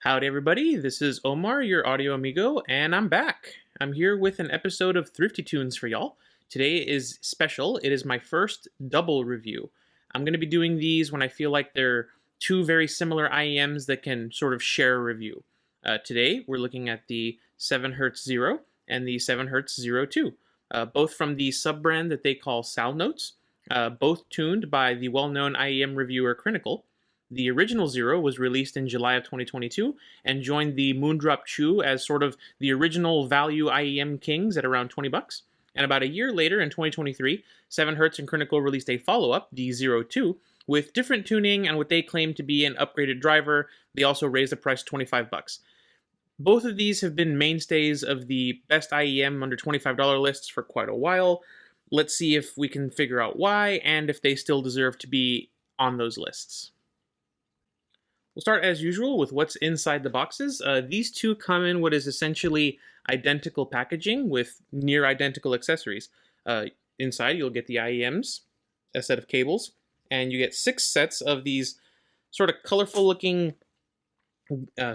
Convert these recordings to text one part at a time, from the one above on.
Howdy everybody, this is Omar, your audio amigo, and I'm back. I'm here with an episode of Thrifty Tunes for y'all. Today is special. It is my first double review. I'm going to be doing these when I feel like they're two very similar IEMs that can sort of share a review. Today, we're looking at the 7Hz Zero and the 7Hz Zero 2, both from the sub-brand that they call Soundnotes, both tuned by the well-known IEM reviewer Critical. The original Zero was released in July of 2022 and joined the Moondrop Chu as sort of the original value IEM kings at around 20 bucks. And about a year later in 2023, 7Hz and Critical released a follow-up, the Zero 2, with different tuning and what they claim to be an upgraded driver. They also raised the price to 25 bucks. Both of these have been mainstays of the best IEM under $25 lists for quite a while. Let's see if we can figure out why and if they still deserve to be on those lists. We'll start as usual with what's inside the boxes. These two come in what is essentially identical packaging with near identical accessories. Inside you'll get the IEMs, a set of cables, and you get 6 sets of these sort of colorful looking,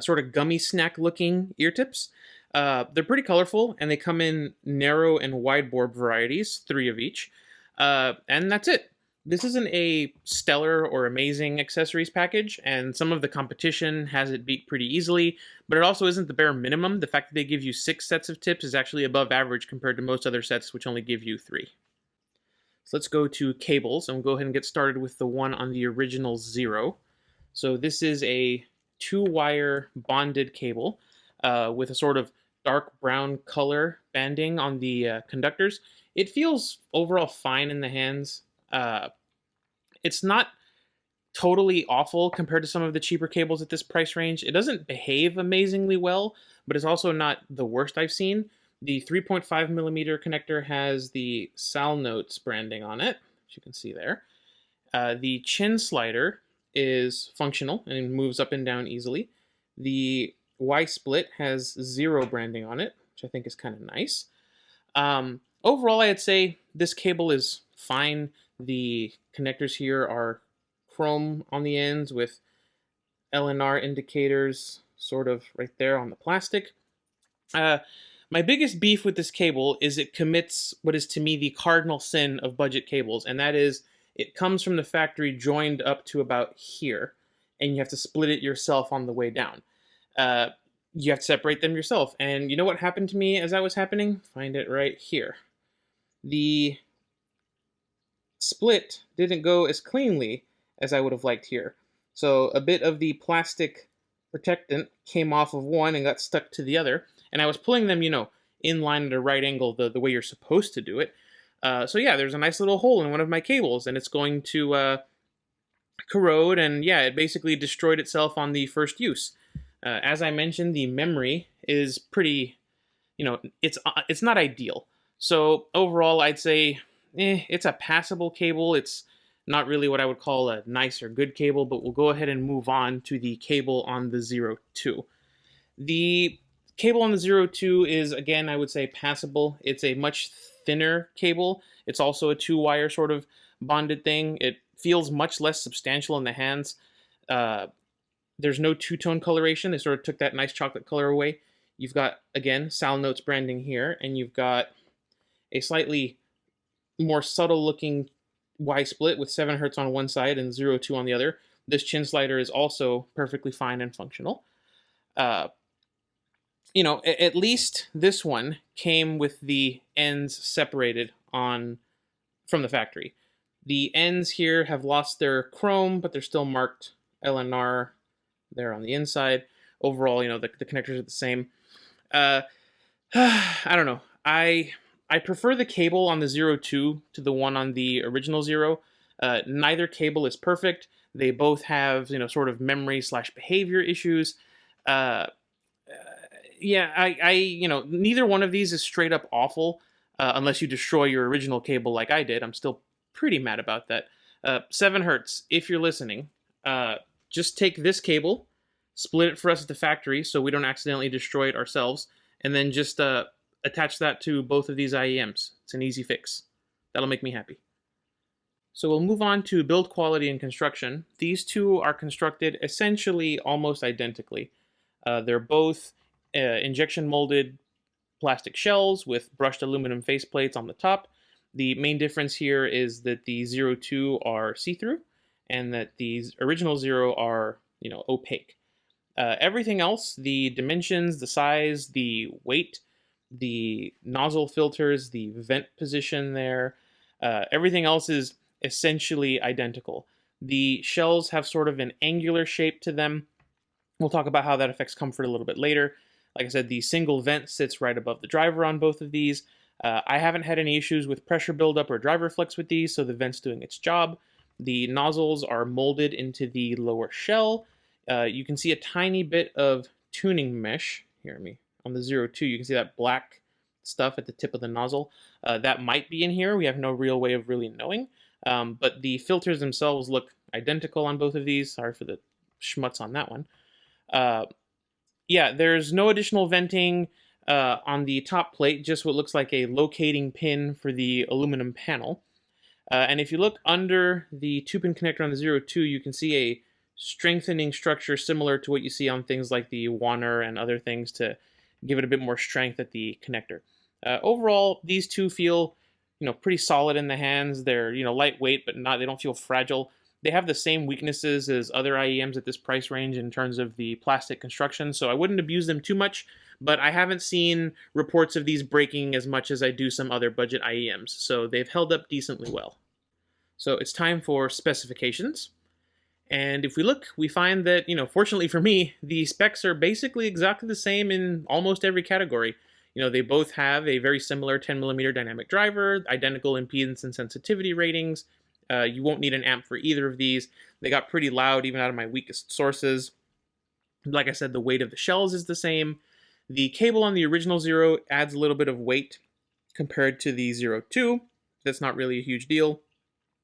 sort of gummy snack looking ear tips. They're pretty colorful and they come in narrow and wide bore varieties, 3 of each. And that's it. This isn't a stellar or amazing accessories package, and some of the competition has it beat pretty easily, but it also isn't the bare minimum. The fact that they give you 6 sets of tips is actually above average compared to most other sets, which only give you 3. So let's go to cables, and we'll go ahead and get started with the one on the original Zero. So this is a 2-wire bonded cable with a sort of dark brown color banding on the conductors. It feels overall fine in the hands. It's not totally awful compared to some of the cheaper cables at this price range. It doesn't behave amazingly well, but it's also not the worst I've seen. The 3.5mm connector has the Soundnotes branding on it, which you can see there. The chin slider is functional and moves up and down easily. The Y-split has 0 branding on it, which I think is kind of nice. Overall, I'd say this cable is fine. The connectors here are chrome on the ends with LNR indicators sort of right there on the plastic. My biggest beef with this cable is it commits what is to me the cardinal sin of budget cables, and that is it comes from the factory joined up to about here, and you have to split it yourself on the way down. You have to separate them yourself, and you know what happened to me as that was happening? Find it right here. The split didn't go as cleanly as I would have liked here. So a bit of the plastic protectant came off of one and got stuck to the other. And I was pulling them, in line at a right angle, the way you're supposed to do it. So yeah, there's a nice little hole in one of my cables, and it's going to corrode, and yeah, it basically destroyed itself on the first use. As I mentioned, the memory is pretty, it's not ideal. So overall, I'd say it's a passable cable. It's not really what I would call a nice or good cable, but we'll go ahead and move on to the cable on the Zero 2. The cable on the Zero 2 is, again, I would say passable. It's a much thinner cable. It's also a 2-wire sort of bonded thing. It feels much less substantial in the hands. There's no two-tone coloration. They sort of took that nice chocolate color away. You've got, again, Soundnotes branding here, and you've got a slightly more subtle looking Y-split with 7Hz on one side and 0.2 on the other. This chin slider is also perfectly fine and functional. At least this one came with the ends separated from the factory. The ends here have lost their chrome, but they're still marked LNR there on the inside. Overall, the connectors are the same. I don't know. I prefer the cable on the Zero 2 to the one on the original Zero. Neither cable is perfect. They both have, sort of memory/behavior issues. Neither one of these is straight up awful, unless you destroy your original cable like I did. I'm still pretty mad about that. 7Hz, if you're listening, just take this cable, split it for us at the factory so we don't accidentally destroy it ourselves, and then just attach that to both of these IEMs. It's an easy fix. That'll make me happy. So we'll move on to build quality and construction. These two are constructed essentially almost identically. They're both injection molded plastic shells with brushed aluminum faceplates on the top. The main difference here is that the 02 are see-through and that the original 0 are, opaque. Everything else, the dimensions, the size, the weight, the nozzle filters, the vent position there, everything else is essentially identical. The shells have sort of an angular shape to them. We'll talk about how that affects comfort a little bit later. Like I said, the single vent sits right above the driver on both of these. I haven't had any issues with pressure buildup or driver flex with these, so the vent's doing its job. The nozzles are molded into the lower shell. You can see a tiny bit of tuning mesh. Hear me. On the 02, you can see that black stuff at the tip of the nozzle. That might be in here. We have no real way of really knowing. But the filters themselves look identical on both of these. Sorry for the schmutz on that one. Yeah, there's no additional venting on the top plate, just what looks like a locating pin for the aluminum panel. And if you look under the 2-pin connector on the 02, you can see a strengthening structure similar to what you see on things like the Wan'er and other things to give it a bit more strength at the connector. Overall, these two feel, pretty solid in the hands. They're, lightweight, but they don't feel fragile. They have the same weaknesses as other IEMs at this price range in terms of the plastic construction, so I wouldn't abuse them too much, but I haven't seen reports of these breaking as much as I do some other budget IEMs, so they've held up decently well. So it's time for specifications. And if we look, we find that, fortunately for me, the specs are basically exactly the same in almost every category. They both have a very similar 10mm dynamic driver, identical impedance and sensitivity ratings. You won't need an amp for either of these. They got pretty loud even out of my weakest sources. Like I said, the weight of the shells is the same. The cable on the original 0 adds a little bit of weight compared to the 02. That's not really a huge deal.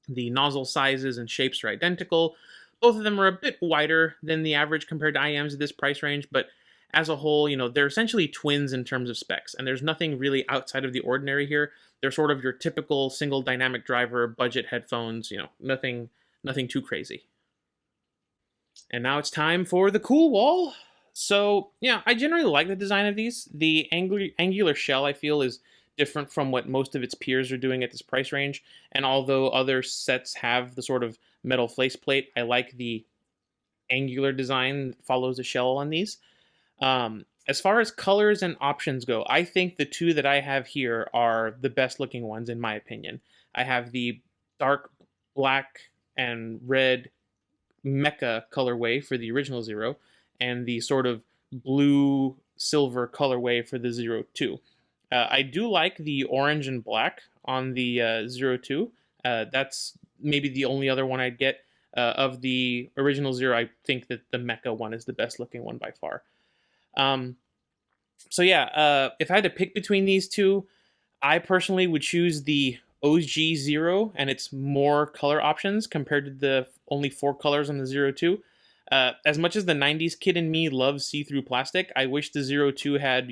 The nozzle sizes and shapes are identical. Both of them are a bit wider than the average compared to IEMs at this price range, but as a whole, they're essentially twins in terms of specs, and there's nothing really outside of the ordinary here. They're sort of your typical single dynamic driver budget headphones, nothing too crazy. And now it's time for the cool wall. So, yeah, I generally like the design of these. The angular shell, I feel, is different from what most of its peers are doing at this price range, and although other sets have the sort of metal faceplate, I like the angular design that follows the shell on these. As far as colors and options go, I think the two that I have here are the best looking ones in my opinion. I have the dark black and red mecha colorway for the original 0 and the sort of blue silver colorway for the 02. I do like the orange and black on the 02. That's maybe the only other one I'd get. Of the original 0, I think that the mecha one is the best looking one by far. So yeah, if I had to pick between these two, I personally would choose the OG 0 and its more color options compared to the only 4 colors on the 02. As much as the 90s kid in me loves see-through plastic, I wish the 02 had,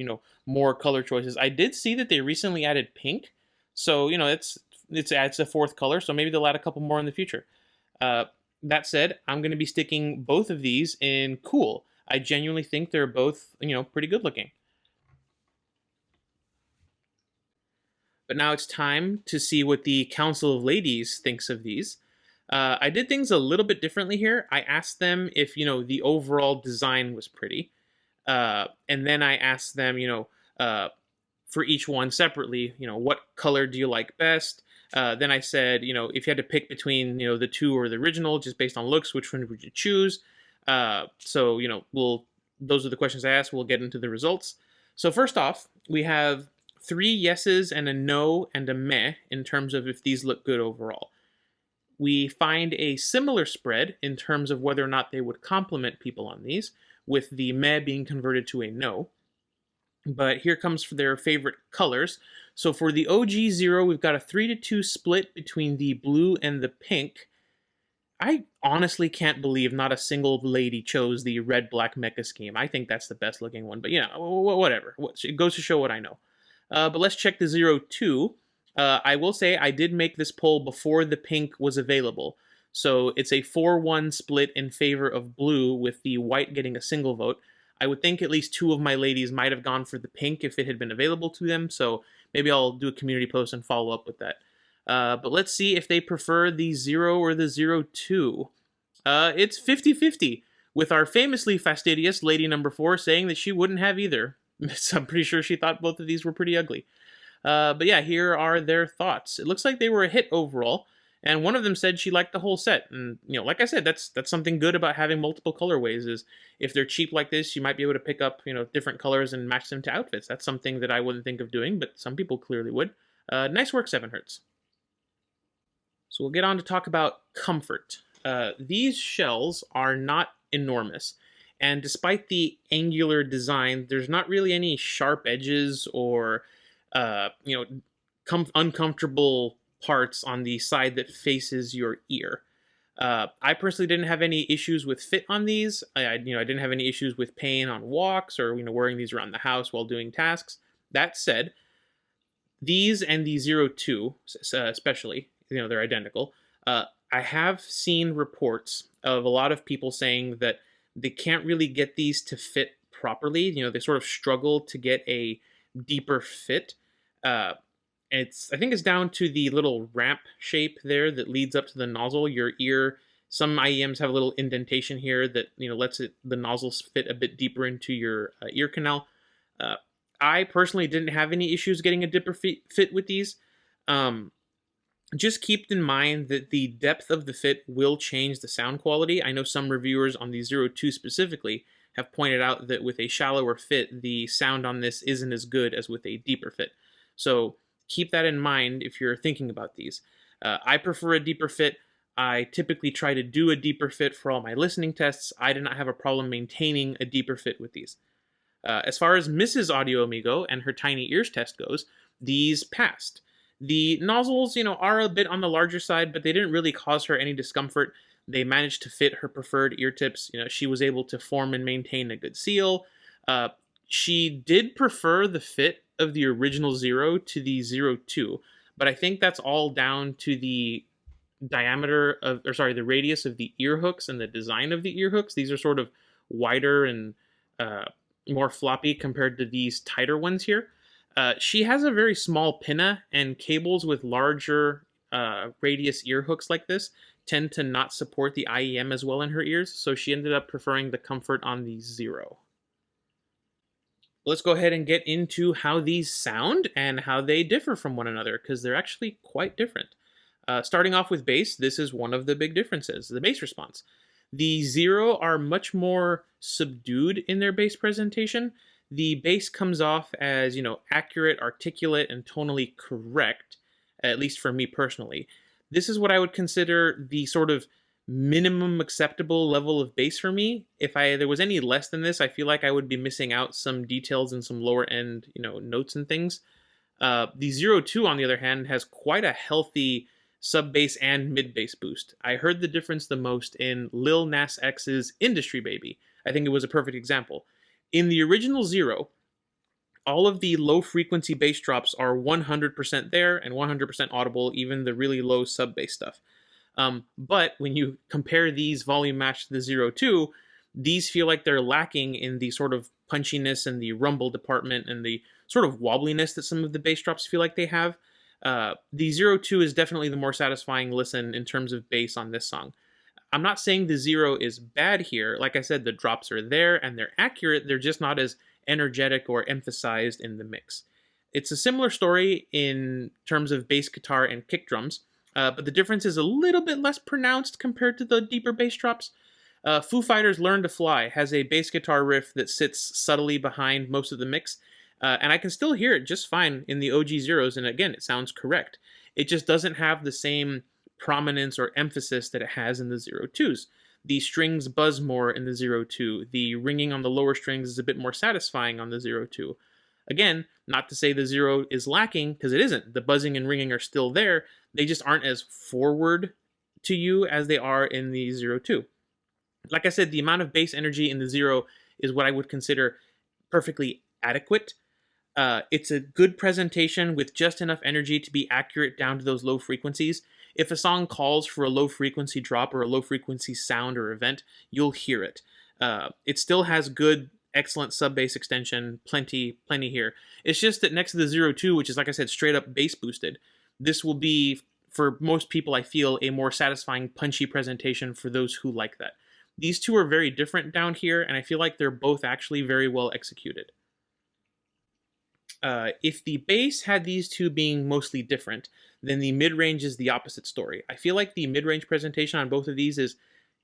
more color choices. I did see that they recently added pink, so, it's a 4th color, so maybe they'll add a couple more in the future. That said, I'm going to be sticking both of these in cool. I genuinely think they're both, pretty good looking. But now it's time to see what the Council of Ladies thinks of these. I did things a little bit differently here. I asked them if, the overall design was pretty. And then I asked them, for each one separately, what color do you like best? Then I said, if you had to pick between, the two or the original, just based on looks, which one would you choose? So, those are the questions I asked. We'll get into the results. So first off, we have 3 yeses and a no and a meh in terms of if these look good overall. We find a similar spread in terms of whether or not they would compliment people on these, with the meh being converted to a no. But here comes for their favorite colors. So for the OG 0, we've got a 3-2 split between the blue and the pink. I honestly can't believe not a single lady chose the red-black mecha scheme. I think that's the best looking one, but whatever. It goes to show what I know. But let's check the 02. I will say I did make this poll before the pink was available. So it's a 4-1 split in favor of blue, with the white getting a single vote. I would think at least 2 of my ladies might have gone for the pink if it had been available to them, so maybe I'll do a community post and follow up with that. But let's see if they prefer the 0 or the 02. It's 50-50, with our famously fastidious lady number 4 saying that she wouldn't have either. So I'm pretty sure she thought both of these were pretty ugly. But yeah, here are their thoughts. It looks like they were a hit overall, and one of them said she liked the whole set. And, you know, like I said, that's something good about having multiple colorways, is if they're cheap like this, you might be able to pick up, you know, different colors and match them to outfits. That's something that I wouldn't think of doing, but some people clearly would. Nice work, 7Hertz. So we'll get on to talk about comfort. These shells are not enormous, and despite the angular design, there's not really any sharp edges or uncomfortable parts on the side that faces your ear. I personally didn't have any issues with fit on these. I didn't have any issues with pain on walks or wearing these around the house while doing tasks. That said, these and the 02 especially, they're identical. I have seen reports of a lot of people saying that they can't really get these to fit properly. They sort of struggle to get a deeper fit. I think it's down to the little ramp shape there that leads up to the nozzle. Your ear, some IEMs have a little indentation here that lets the nozzles fit a bit deeper into your ear canal. I personally didn't have any issues getting a deeper fit with these. Just keep in mind that the depth of the fit will change the sound quality. I know some reviewers on the 02 specifically have pointed out that with a shallower fit, the sound on this isn't as good as with a deeper fit. So keep that in mind if you're thinking about these. I prefer a deeper fit. I typically try to do a deeper fit for all my listening tests. I did not have a problem maintaining a deeper fit with these. As far as Mrs. Audio Amigo and her tiny ears test goes, these passed. The nozzles, are a bit on the larger side, but they didn't really cause her any discomfort. They managed to fit her preferred ear tips. She was able to form and maintain a good seal. She did prefer the fit of the original 0 to the 02, but I think that's all down to the the radius of the ear hooks and the design of the ear hooks. These are sort of wider and more floppy compared to these tighter ones here. She has a very small pinna, and cables with larger radius ear hooks like this tend to not support the IEM as well in her ears, so she ended up preferring the comfort on the 0. Let's go ahead and get into how these sound and how they differ from one another, because they're actually quite different. Starting off with bass, this is one of the big differences, the bass response. The 0 are much more subdued in their bass presentation. The bass comes off as, accurate, articulate, and tonally correct, at least for me personally. This is what I would consider the sort of minimum acceptable level of bass for me. If there was any less than this, I feel like I would be missing out some details and some lower end, notes and things. The 02, on the other hand, has quite a healthy sub bass and mid bass boost. I heard the difference the most in Lil Nas X's Industry Baby. I think it was a perfect example. In the original 0, all of the low frequency bass drops are 100% there and 100% audible, even the really low sub bass stuff. But when you compare these volume matched to the 02, these feel like they're lacking in the sort of punchiness and the rumble department and the sort of wobbliness that some of the bass drops feel like they have. The 02 is definitely the more satisfying listen in terms of bass on this song. I'm not saying the 0 is bad here. Like I said, the drops are there and they're accurate. They're just not as energetic or emphasized in the mix. It's a similar story in terms of bass guitar and kick drums, but the difference is a little bit less pronounced compared to the deeper bass drops. Foo Fighters' Learn to Fly has a bass guitar riff that sits subtly behind most of the mix, and I can still hear it just fine in the OG Zeros, and again, it sounds correct. It just doesn't have the same prominence or emphasis that it has in the 02s. The strings buzz more in the 02. The ringing on the lower strings is a bit more satisfying on the 02. Again, not to say the 0 is lacking, because it isn't. The buzzing and ringing are still there. They just aren't as forward to you as they are in the 02. Like I said, the amount of bass energy in the 0 is what I would consider perfectly adequate. It's a good presentation with just enough energy to be accurate down to those low frequencies. If a song calls for a low frequency drop or a low frequency sound or event, you'll hear it. It still has good excellent sub bass extension, plenty here. It's just that next to the 02, which is, like I said, straight up bass boosted, this will be, for most people, I feel, a more satisfying, punchy presentation for those who like that. These two are very different down here, and I feel like they're both actually very well executed. If the bass had these two being mostly different, then the mid-range is the opposite story. I feel like the mid-range presentation on both of these is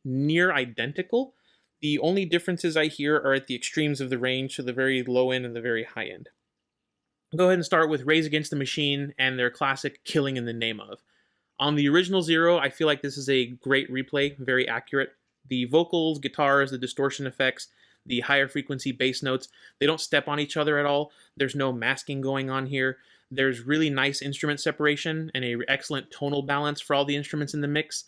near identical. The only differences I hear are at the extremes of the range, so the very low end and the very high end. I'll go ahead and start with Rage Against the Machine and their classic Killing in the Name of. On the original Zero, I feel like this is a great replay, very accurate. The vocals, guitars, the distortion effects, the higher frequency bass notes, they don't step on each other at all. There's no masking going on here. There's really nice instrument separation and an excellent tonal balance for all the instruments in the mix.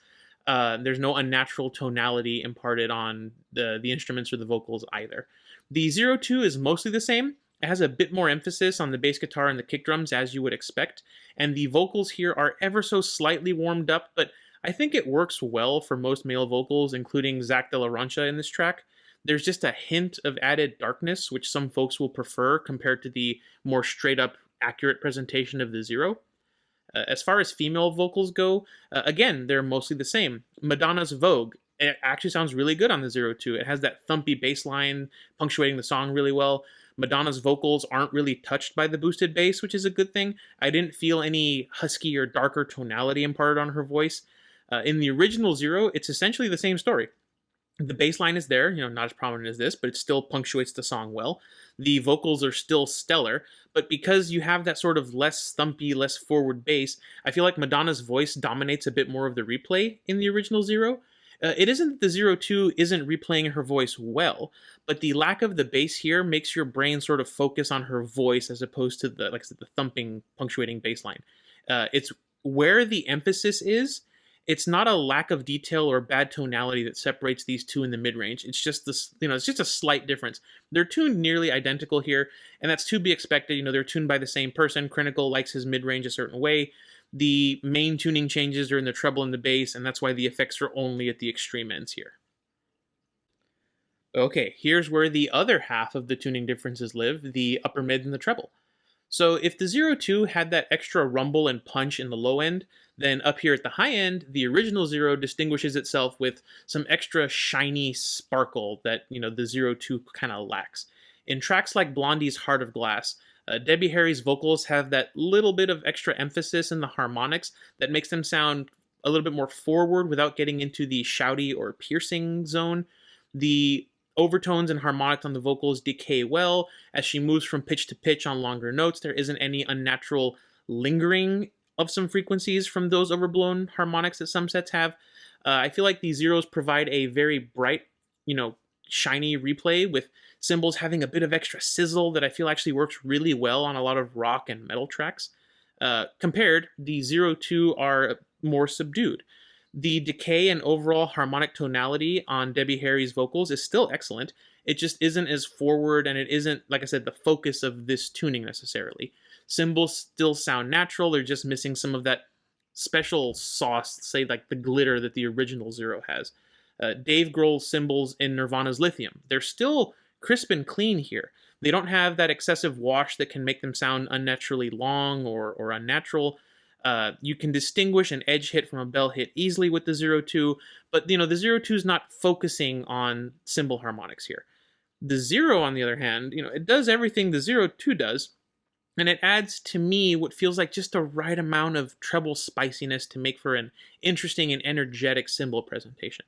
There's no unnatural tonality imparted on the instruments or the vocals either. The 02 is mostly the same. It has a bit more emphasis on the bass guitar and the kick drums, as you would expect, and the vocals here are ever so slightly warmed up, but I think it works well for most male vocals, including Zach De La Rocha in this track. There's just a hint of added darkness, which some folks will prefer compared to the more straight-up accurate presentation of the Zero. As far as female vocals go, again, they're mostly the same. Madonna's Vogue, it actually sounds really good on the 02. It has that thumpy bass line punctuating the song really well. Madonna's vocals aren't really touched by the boosted bass, which is a good thing. I didn't feel any husky or darker tonality imparted on her voice. In the original Zero, it's essentially the same story. The bass line is there, not as prominent as this, but it still punctuates the song well. The vocals are still stellar, but because you have that sort of less thumpy, less forward bass, I feel like Madonna's voice dominates a bit more of the replay in the original Zero. It isn't that the 02 isn't replaying her voice well, but the lack of the bass here makes your brain sort of focus on her voice as opposed to the thumping, punctuating bass line. It's where the emphasis is. It's not a lack of detail or bad tonality that separates these two in the mid-range. It's just this, it's just a slight difference. They're tuned nearly identical here, and that's to be expected. They're tuned by the same person. Critical likes his mid-range a certain way. The main tuning changes are in the treble and the bass, and that's why the effects are only at the extreme ends here. Okay, here's where the other half of the tuning differences live, the upper mid and the treble. So if the 02 had that extra rumble and punch in the low end, then up here at the high end, the original Zero distinguishes itself with some extra shiny sparkle that, the 02 kind of lacks. In tracks like Blondie's Heart of Glass, Debbie Harry's vocals have that little bit of extra emphasis in the harmonics that makes them sound a little bit more forward without getting into the shouty or piercing zone. The overtones and harmonics on the vocals decay well as she moves from pitch to pitch on longer notes. There isn't any unnatural lingering of some frequencies from those overblown harmonics that some sets have. I feel like these Zeros provide a very bright, shiny replay with cymbals having a bit of extra sizzle that I feel actually works really well on a lot of rock and metal tracks. Compared, the 02 are more subdued. The decay and overall harmonic tonality on Debbie Harry's vocals is still excellent. It just isn't as forward, and it isn't, like I said, the focus of this tuning necessarily. Cymbals still sound natural. They're just missing some of that special sauce, say like the glitter that the original Zero has. Dave Grohl's cymbals in Nirvana's Lithium, they're still crisp and clean here. They don't have that excessive wash that can make them sound unnaturally long or unnatural. You can distinguish an edge hit from a bell hit easily with the 02, but the 02 is not focusing on cymbal harmonics here. The Zero, on the other hand, it does everything the 02 does, and it adds to me what feels like just the right amount of treble spiciness to make for an interesting and energetic cymbal presentation.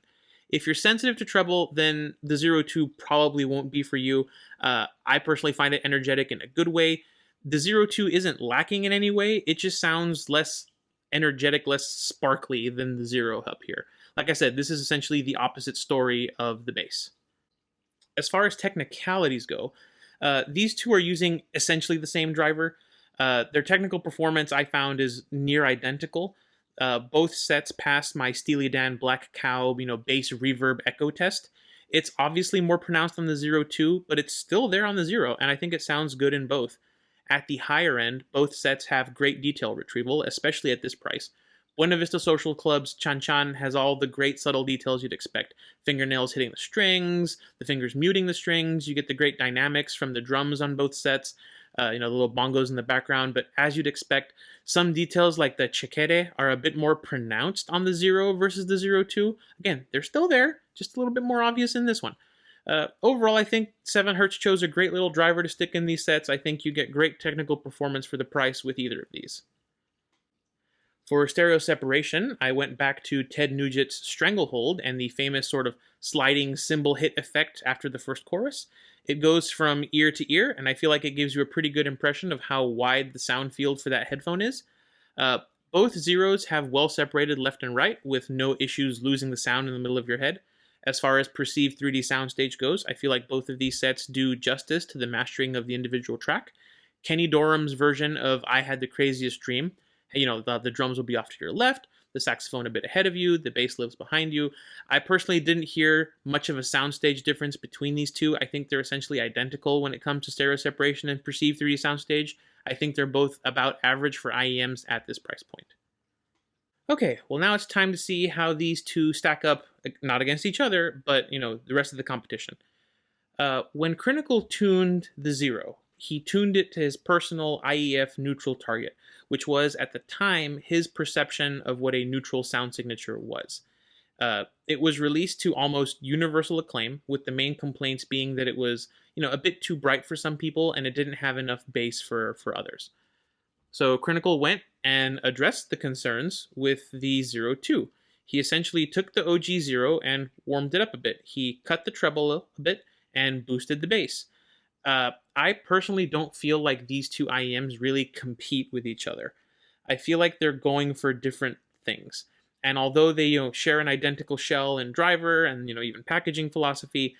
If you're sensitive to treble, then the 02 probably won't be for you. I personally find it energetic in a good way. The 02 isn't lacking in any way. It just sounds less energetic, less sparkly than the Zero up here. Like I said, this is essentially the opposite story of the bass. As far as technicalities go, these two are using essentially the same driver. Their technical performance, I found, is near identical. Both sets passed my Steely Dan Black Cow, bass reverb echo test. It's obviously more pronounced on the 02, but it's still there on the Zero, and I think it sounds good in both. At the higher end, both sets have great detail retrieval, especially at this price. Buena Vista Social Club's Chan Chan has all the great subtle details you'd expect. Fingernails hitting the strings, the fingers muting the strings, you get the great dynamics from the drums on both sets, the little bongos in the background, but as you'd expect, some details like the chekere are a bit more pronounced on the Zero versus the Zero 2. Again, they're still there, just a little bit more obvious in this one. Overall, I think 7Hz chose a great little driver to stick in these sets. I think you get great technical performance for the price with either of these. For stereo separation, I went back to Ted Nugent's Stranglehold and the famous sort of sliding cymbal hit effect after the first chorus. It goes from ear to ear, and I feel like it gives you a pretty good impression of how wide the sound field for that headphone is. Both Zeros have well separated left and right, with no issues losing the sound in the middle of your head. As far as perceived 3D Soundstage goes, I feel like both of these sets do justice to the mastering of the individual track. Kenny Dorham's version of I Had the Craziest Dream, the drums will be off to your left, the saxophone a bit ahead of you, the bass lives behind you. I personally didn't hear much of a soundstage difference between these two. I think they're essentially identical when it comes to stereo separation and perceived 3D soundstage. I think they're both about average for IEMs at this price point. Okay, well now it's time to see how these two stack up, not against each other, but the rest of the competition. When Critical tuned the Zero, he tuned it to his personal IEF neutral target, which was, at the time, his perception of what a neutral sound signature was. It was released to almost universal acclaim, with the main complaints being that it was, a bit too bright for some people, and it didn't have enough bass for others. So Critical went and addressed the concerns with the Zero 2. He essentially took the OG Zero and warmed it up a bit. He cut the treble a bit and boosted the bass. I personally don't feel like these two IEMs really compete with each other. I feel like they're going for different things. And although they share an identical shell and driver and even packaging philosophy,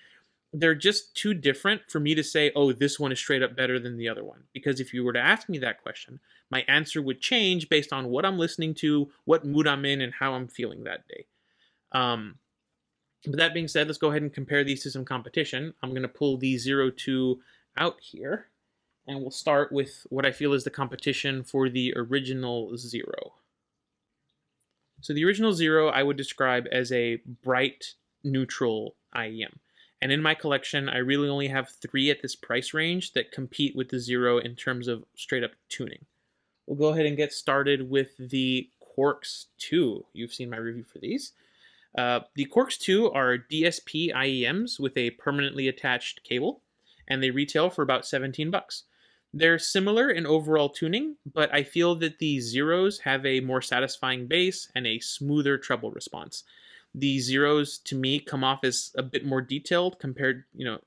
they're just too different for me to say, oh, this one is straight up better than the other one. Because if you were to ask me that question, my answer would change based on what I'm listening to, what mood I'm in, and how I'm feeling that day. But that being said, let's go ahead and compare these to some competition. I'm going to pull the Zero 2 out here, and we'll start with what I feel is the competition for the original Zero. So the original Zero I would describe as a bright neutral IEM. And in my collection, I really only have 3 at this price range that compete with the Zero in terms of straight up tuning. We'll go ahead and get started with the Quarks 2. You've seen my review for these. The Quarks 2 are DSP IEMs with a permanently attached cable, and they retail for about $17. They're similar in overall tuning, but I feel that the Zeros have a more satisfying bass and a smoother treble response. The Zeros, to me, come off as a bit more detailed compared,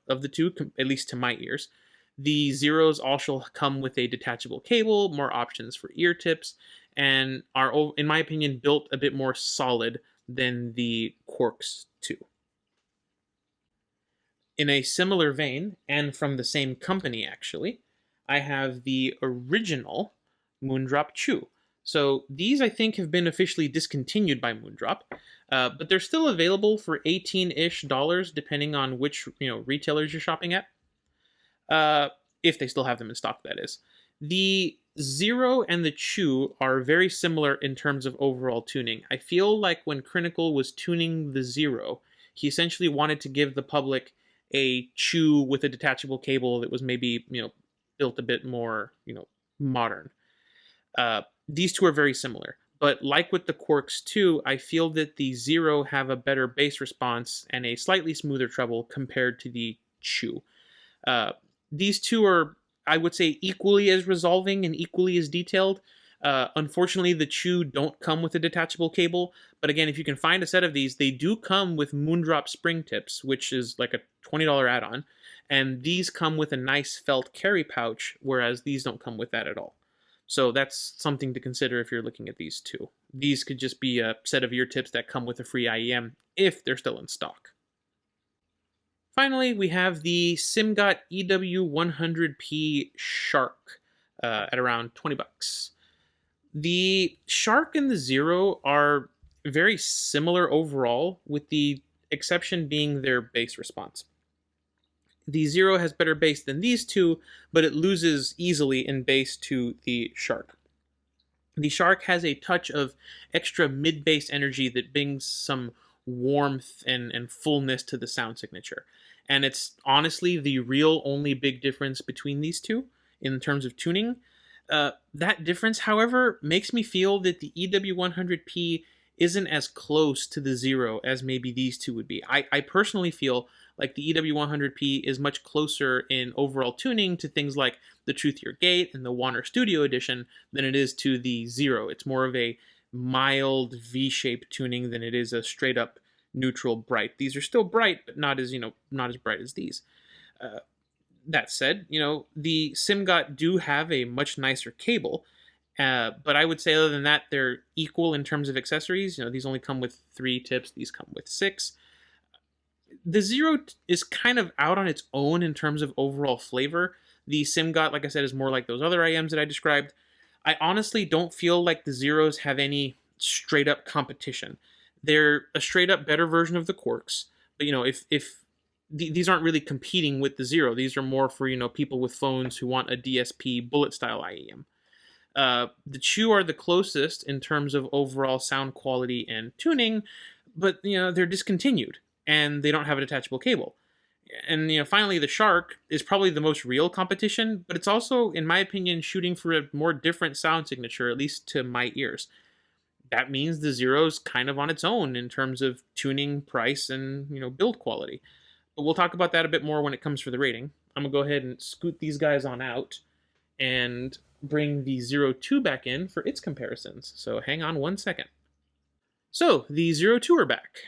of the two, at least to my ears. The Zeros also come with a detachable cable, more options for ear tips, and are, in my opinion, built a bit more solid than the Quarks 2. In a similar vein, and from the same company actually, I have the original Moondrop Chu. So these, I think, have been officially discontinued by Moondrop, but they're still available for $18-ish, depending on which retailers you're shopping at. If they still have them in stock, that is. The Zero and the Chu are very similar in terms of overall tuning. I feel like when Critical was tuning the Zero, he essentially wanted to give the public a Chu with a detachable cable that was maybe, built a bit more, modern. These two are very similar. But like with the Quarks 2, I feel that the Zero have a better bass response and a slightly smoother treble compared to the Chu. These two are, I would say, equally as resolving and equally as detailed. Unfortunately, the Chu don't come with a detachable cable, but again, if you can find a set of these, they do come with Moondrop spring tips, which is like a $20 add-on, and these come with a nice felt carry pouch, whereas these don't come with that at all. So that's something to consider if you're looking at these two. These could just be a set of ear tips that come with a free IEM, if they're still in stock. Finally, we have the Simgot EW100P Shark at around $20. The Shark and the Zero are very similar overall, with the exception being their bass response. The Zero has better bass than these two, but it loses easily in bass to the Shark. The Shark has a touch of extra mid-bass energy that brings some warmth and fullness to the sound signature. And it's honestly the real only big difference between these two in terms of tuning. That difference, however, makes me feel that the EW100P isn't as close to the Zero as maybe these two would be. I personally feel like the EW100P is much closer in overall tuning to things like the Truthier Gate and the Wan'er Studio Edition than it is to the Zero. It's more of a mild V-shaped tuning than it is a straight up neutral bright. These are still bright, but not as not as bright as these. That said, the Simgot do have a much nicer cable, but I would say other than that, they're equal in terms of accessories. These only come with 3 tips; these come with 6. The Zero is kind of out on its own in terms of overall flavor. The Simgot, like I said, is more like those other IMs that I described. I honestly don't feel like the Zeros have any straight up competition. They're a straight up better version of the Quarks, but if these aren't really competing with the Zero, these are more for people with phones who want a DSP bullet style IEM. The Chu are the closest in terms of overall sound quality and tuning, but they're discontinued and they don't have a detachable cable. And finally, the Shark is probably the most real competition, but it's also, in my opinion, shooting for a more different sound signature, at least to my ears. That means the Zero's kind of on its own in terms of tuning, price, and build quality. But we'll talk about that a bit more when it comes for the rating. I'm gonna go ahead and scoot these guys on out and bring the Zero 2 back in for its comparisons. So hang on one second. So the Zero 2 are back.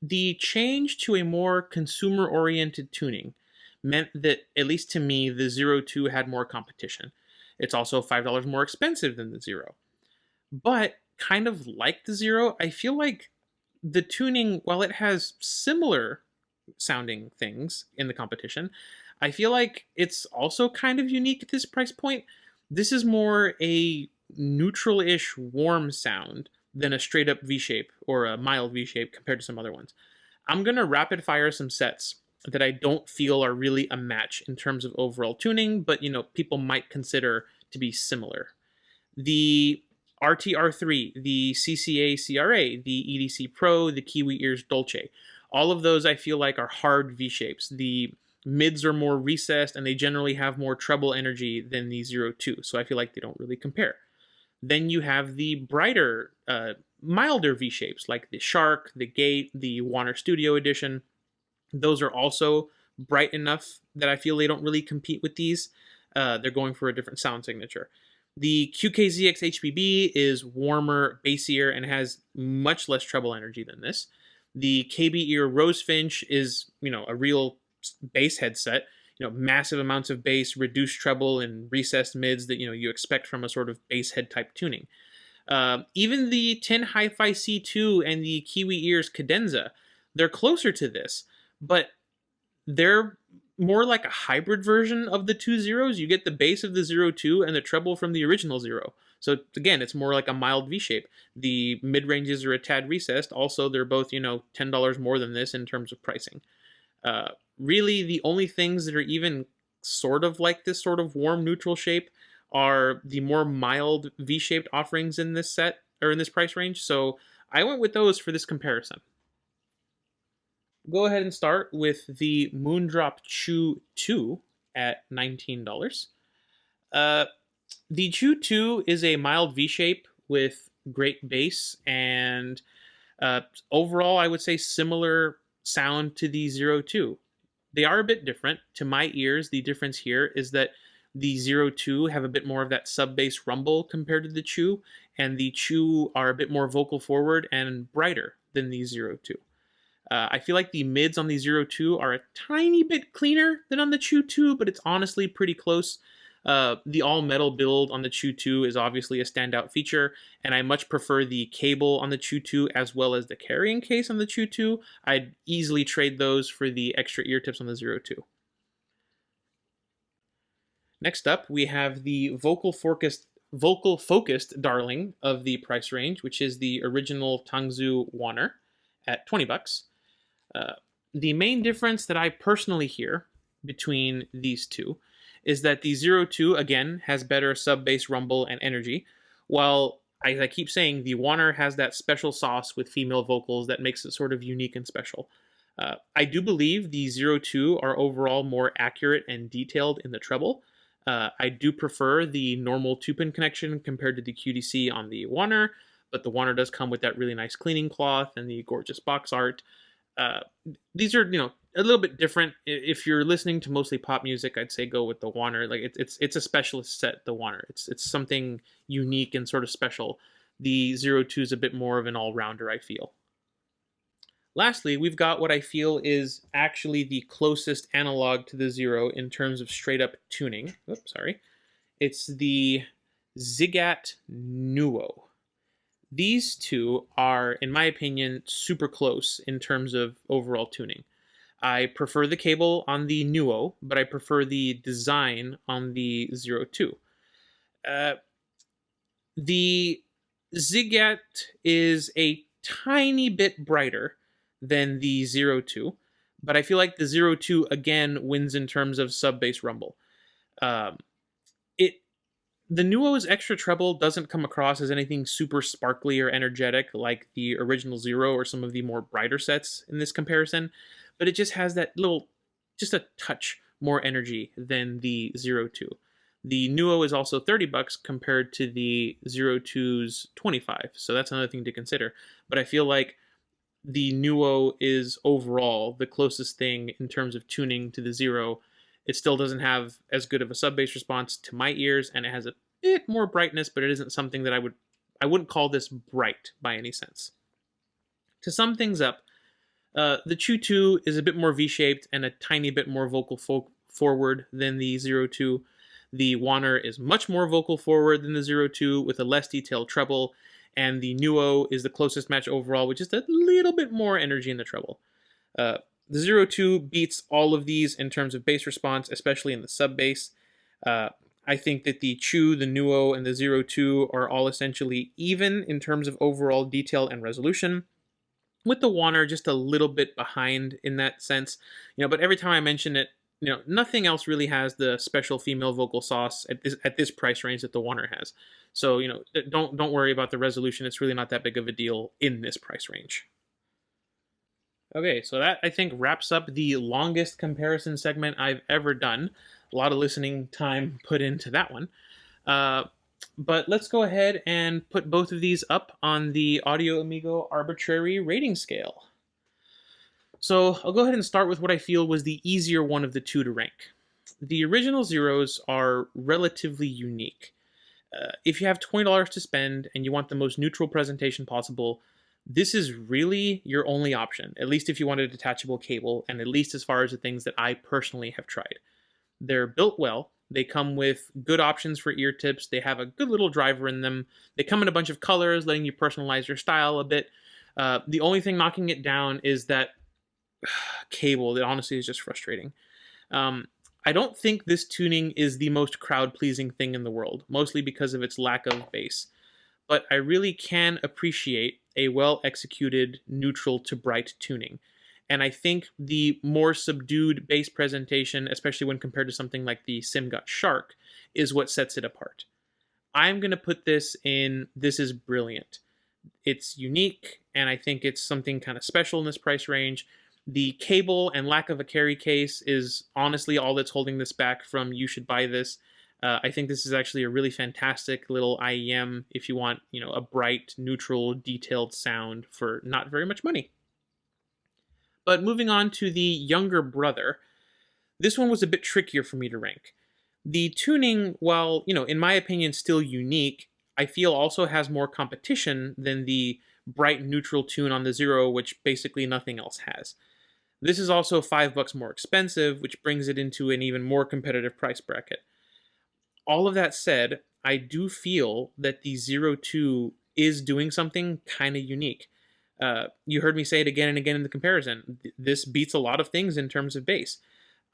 The change to a more consumer-oriented tuning meant that, at least to me, the Zero 2 had more competition. It's also $5 more expensive than the Zero. But, kind of like the Zero, I feel like the tuning, while it has similar sounding things in the competition, I feel like it's also kind of unique at this price point. This is more a neutral-ish warm sound than a straight up V-shape or a mild V-shape compared to some other ones. I'm going to rapid fire some sets that I don't feel are really a match in terms of overall tuning, but people might consider to be similar. The RTR3, the CCA CRA, the EDC Pro, the Kiwi Ears Dolce. All of those I feel like are hard V-shapes. The mids are more recessed and they generally have more treble energy than the Zero 2, so I feel like they don't really compare. Then you have the brighter, milder V-shapes like the Shark, the Gate, the Wan'er Studio Edition. Those are also bright enough that I feel they don't really compete with these. They're going for a different sound signature. The QKZX HBB is warmer, bassier, and has much less treble energy than this. The KB Ear Rosefinch is, a real bass headset. Massive amounts of bass, reduced treble, and recessed mids that you expect from a sort of bass head type tuning. Even the Tin Hi-Fi C2 and the Kiwi Ears Cadenza, they're closer to this, but they're more like a hybrid version of the two Zeros. You get the bass of the Zero 2 and the treble from the original Zero. So again, it's more like a mild V-shape. The mid-ranges are a tad recessed. Also, they're both, $10 more than this in terms of pricing. Really, the only things that are even sort of like this sort of warm neutral shape are the more mild V-shaped offerings in this set, or in this price range. So I went with those for this comparison. Go ahead and start with the Moondrop Chu 2 at $19. The Chu 2 is a mild V-shape with great bass and overall, I would say similar sound to the Zero 2. They are a bit different. To my ears, the difference here is that the Zero 2 have a bit more of that sub-bass rumble compared to the Chu, and the Chu are a bit more vocal forward and brighter than the Zero 2. I feel like the mids on the Zero 2 are a tiny bit cleaner than on the Chu 2, but it's honestly pretty close. The all-metal build on the Chu 2 is obviously a standout feature, and I much prefer the cable on the Chu 2 as well as the carrying case on the Chu 2. I'd easily trade those for the extra ear tips on the Zero 2. Next up, we have the vocal-focused darling of the price range, which is the original Tangzu Wan'er at $20. The main difference that I personally hear between these two is that the Zero 2, again, has better sub-bass rumble and energy, While I keep saying the Wan'er has that special sauce with female vocals that makes it sort of unique and special. I do believe the Zero 2 are overall more accurate and detailed in the treble. I do prefer the normal 2-pin connection compared to the QDC on the Wan'er, but the Wan'er does come with that really nice cleaning cloth and the gorgeous box art. Uh, these are, a little bit different. If you're listening to mostly pop music, I'd say go with the Wan'er. Like it's a specialist set, the Wan'er. It's something unique and sort of special. The Zero 2 is a bit more of an all-rounder, I feel. Lastly, we've got what I feel is actually the closest analog to the Zero in terms of straight-up tuning. Oops, sorry. It's the Ziigaat Nuo. These two are, in my opinion, super close in terms of overall tuning. I prefer the cable on the Nuo, but I prefer the design on the Zero 2. The Ziigaat is a tiny bit brighter than the Zero 2, but I feel like the Zero 2 again wins in terms of sub-bass rumble. The Nuo's extra treble doesn't come across as anything super sparkly or energetic like the original Zero or some of the more brighter sets in this comparison, but it just has that just a touch more energy than the Zero 2. The Nuo is also $30 compared to the Zero 2's $25, so that's another thing to consider. But I feel like the Nuo is overall the closest thing in terms of tuning to the Zero. It still doesn't have as good of a sub-bass response to my ears, and it has a bit more brightness, but it isn't something that I wouldn't call this bright by any sense. To sum things up, the Chu 2 is a bit more V-shaped and a tiny bit more vocal forward than the Zero 2. The Wan'er is much more vocal forward than the Zero 2 with a less detailed treble, and the Nuo is the closest match overall with just a little bit more energy in the treble. The Zero 2 beats all of these in terms of bass response, especially in the sub-bass. I think that the Chu, the Nuo, and the Zero 2 are all essentially even in terms of overall detail and resolution, with the Wan'er just a little bit behind in that sense. But every time I mention it, nothing else really has the special female vocal sauce at this price range that the Wan'er has. So, don't worry about the resolution. It's really not that big of a deal in this price range. Okay, so that, I think, wraps up the longest comparison segment I've ever done. A lot of listening time put into that one. But let's go ahead and put both of these up on the Audio Amigo Arbitrary rating scale. So I'll go ahead and start with what I feel was the easier one of the two to rank. The original Zeros are relatively unique. If you have $20 to spend and you want the most neutral presentation possible, this is really your only option, at least if you want a detachable cable, and at least as far as the things that I personally have tried. They're built well. They come with good options for ear tips. They have a good little driver in them. They come in a bunch of colors, letting you personalize your style a bit. The only thing knocking it down is that cable that honestly is just frustrating. I don't think this tuning is the most crowd-pleasing thing in the world, mostly because of its lack of bass. But I really can appreciate a well-executed neutral to bright tuning. And I think the more subdued bass presentation, especially when compared to something like the Simgot Shark, is what sets it apart. I'm going to put this in This is Brilliant. It's unique, and I think it's something kind of special in this price range. The cable and lack of a carry case is honestly all that's holding this back from you should buy this. I think this is actually a really fantastic little IEM if you want, a bright, neutral, detailed sound for not very much money. But moving on to the younger brother, this one was a bit trickier for me to rank. The tuning, while, in my opinion, still unique, I feel also has more competition than the bright neutral tune on the Zero, which basically nothing else has. This is also $5 more expensive, which brings it into an even more competitive price bracket. All of that said, I do feel that the Zero 2 is doing something kind of unique. You heard me say it again and again in the comparison. This beats a lot of things in terms of bass.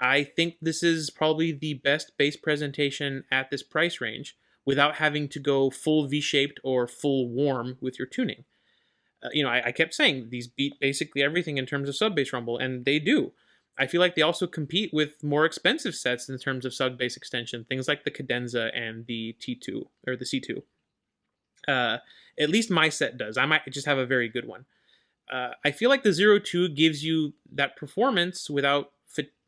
I think this is probably the best bass presentation at this price range without having to go full V-shaped or full warm with your tuning. I kept saying these beat basically everything in terms of sub-bass rumble, and they do. I feel like they also compete with more expensive sets in terms of sub-bass extension, things like the cadenza and the T2, or the C2. Uh, at least my set does. I might just have a very good one. I feel like the Zero 2 gives you that performance without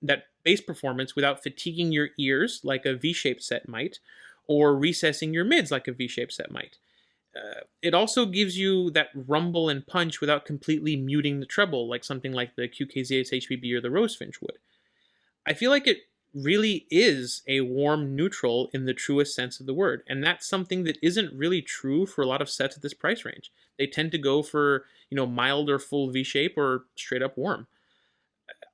that bass performance without fatiguing your ears like a V-shaped set might, or recessing your mids like a V-shaped set might. It also gives you that rumble and punch without completely muting the treble like something like the QKZS HBB or the Rosefinch would. I feel like it really is a warm neutral in the truest sense of the word, and that's something that isn't really true for a lot of sets at this price range. They tend to go for, mild or full V-shape or straight up warm.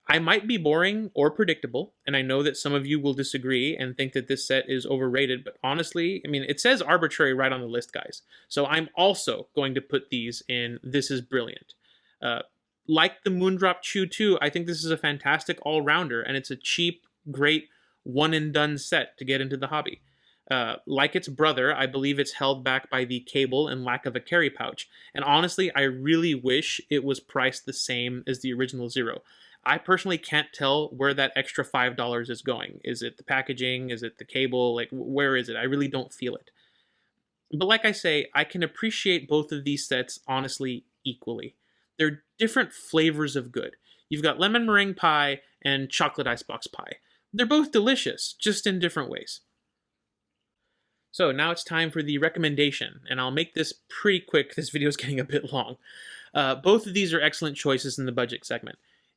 I might be boring or predictable, and I know that some of you will disagree and think that this set is overrated, but honestly, it says Arbitrary right on the list, guys. So I'm also going to put these in This is Brilliant. Like the Moondrop Chu 2, I think this is a fantastic all-rounder, and it's a cheap, great, one-and-done set to get into the hobby. Like its brother, I believe it's held back by the cable and lack of a carry pouch, and honestly, I really wish it was priced the same as the original Zero. I personally can't tell where that extra $5 is going. Is it the packaging? Is it the cable? Like, where is it? I really don't feel it. But like I say, I can appreciate both of these sets honestly equally. They're different flavors of good. You've got lemon meringue pie and chocolate icebox pie. They're both delicious, just in different ways. So now it's time for the recommendation, and I'll make this pretty quick. This video is getting a bit long. Both of these are excellent choices in the budget segment.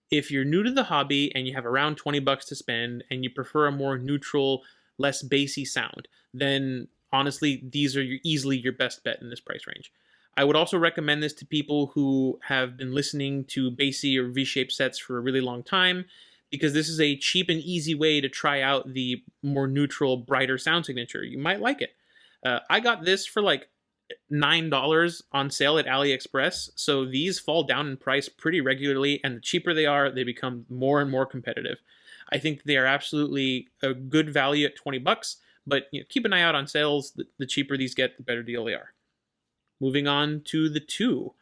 If you're new to the hobby and you have around $20 to spend and you prefer a more neutral, less bassy sound, then honestly, these are easily your best bet in this price range. I would also recommend this to people who have been listening to bassy or V-shaped sets for a really long time, because this is a cheap and easy way to try out the more neutral, brighter sound signature. You might like it. I got this for like $9 on sale at AliExpress, so these fall down in price pretty regularly, and the cheaper they are, they become more and more competitive. I think they are absolutely a good value at $20, but keep an eye out on sales. The cheaper these get, the better deal they are. Moving on to the 2.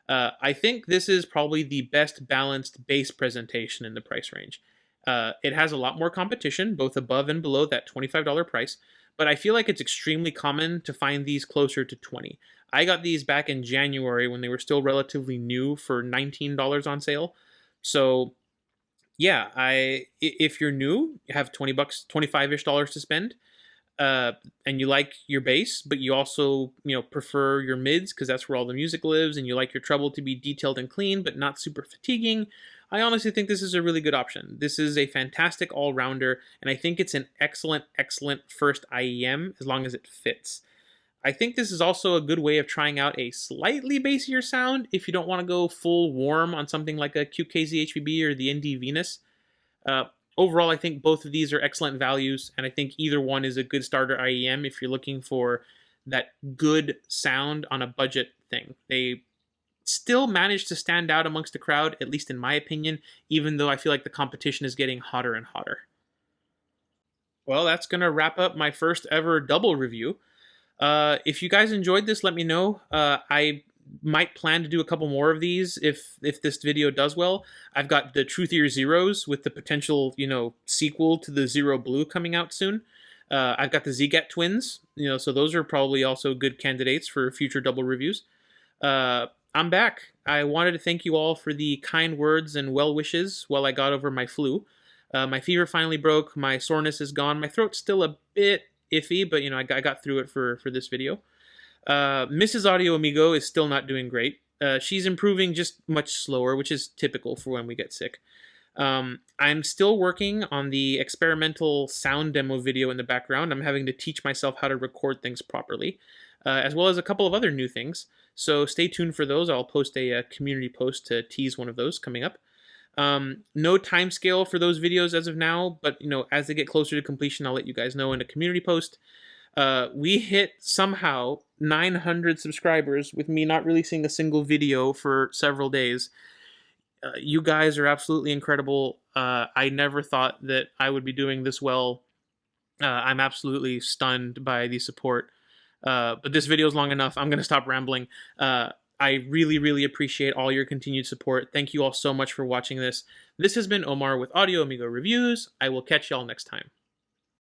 I think this is probably the best balanced bass presentation in the price range. It has a lot more competition, both above and below that $25 price, but I feel like it's extremely common to find these closer to $20. I got these back in January when they were still relatively new for $19 on sale. So yeah, if you're new, you have $20, $25-ish to spend, and you like your bass, but you also prefer your mids because that's where all the music lives, and you like your treble to be detailed and clean but not super fatiguing, I honestly think this is a really good option. This is a fantastic all-rounder, and I think it's an excellent first IEM as long as it fits. I think this is also a good way of trying out a slightly bassier sound if you don't want to go full warm on something like a QKZ HBB or the ND Venus. Overall, I think both of these are excellent values, and I think either one is a good starter IEM if you're looking for that good sound on a budget thing. They still manage to stand out amongst the crowd, at least in my opinion, even though I feel like the competition is getting hotter and hotter. Well, that's going to wrap up my first ever double review. If you guys enjoyed this, let me know. I might plan to do a couple more of these if this video does well. I've got the Truthier Zeros with the potential, sequel to the Zero Blue coming out soon. I've got the Ziigaat twins, so those are probably also good candidates for future double reviews. I'm back. I wanted to thank you all for the kind words and well wishes while I got over my flu. My fever finally broke, my soreness is gone, my throat's still a bit iffy, but I got through it for this video. Mrs. AudioAmigo is still not doing great. She's improving just much slower, which is typical for when we get sick. I'm still working on the experimental sound demo video in the background. I'm having to teach myself how to record things properly, as well as a couple of other new things. So stay tuned for those. I'll post a community post to tease one of those coming up. No time scale for those videos as of now, but as they get closer to completion, I'll let you guys know in a community post. We hit somehow 900 subscribers with me not releasing a single video for several days. You guys are absolutely incredible. I never thought that I would be doing this well. I'm absolutely stunned by the support. But this video is long enough. I'm going to stop rambling. I really appreciate all your continued support. Thank you all so much for watching this. This has been Omar with Audio Amigo Reviews. I will catch y'all next time.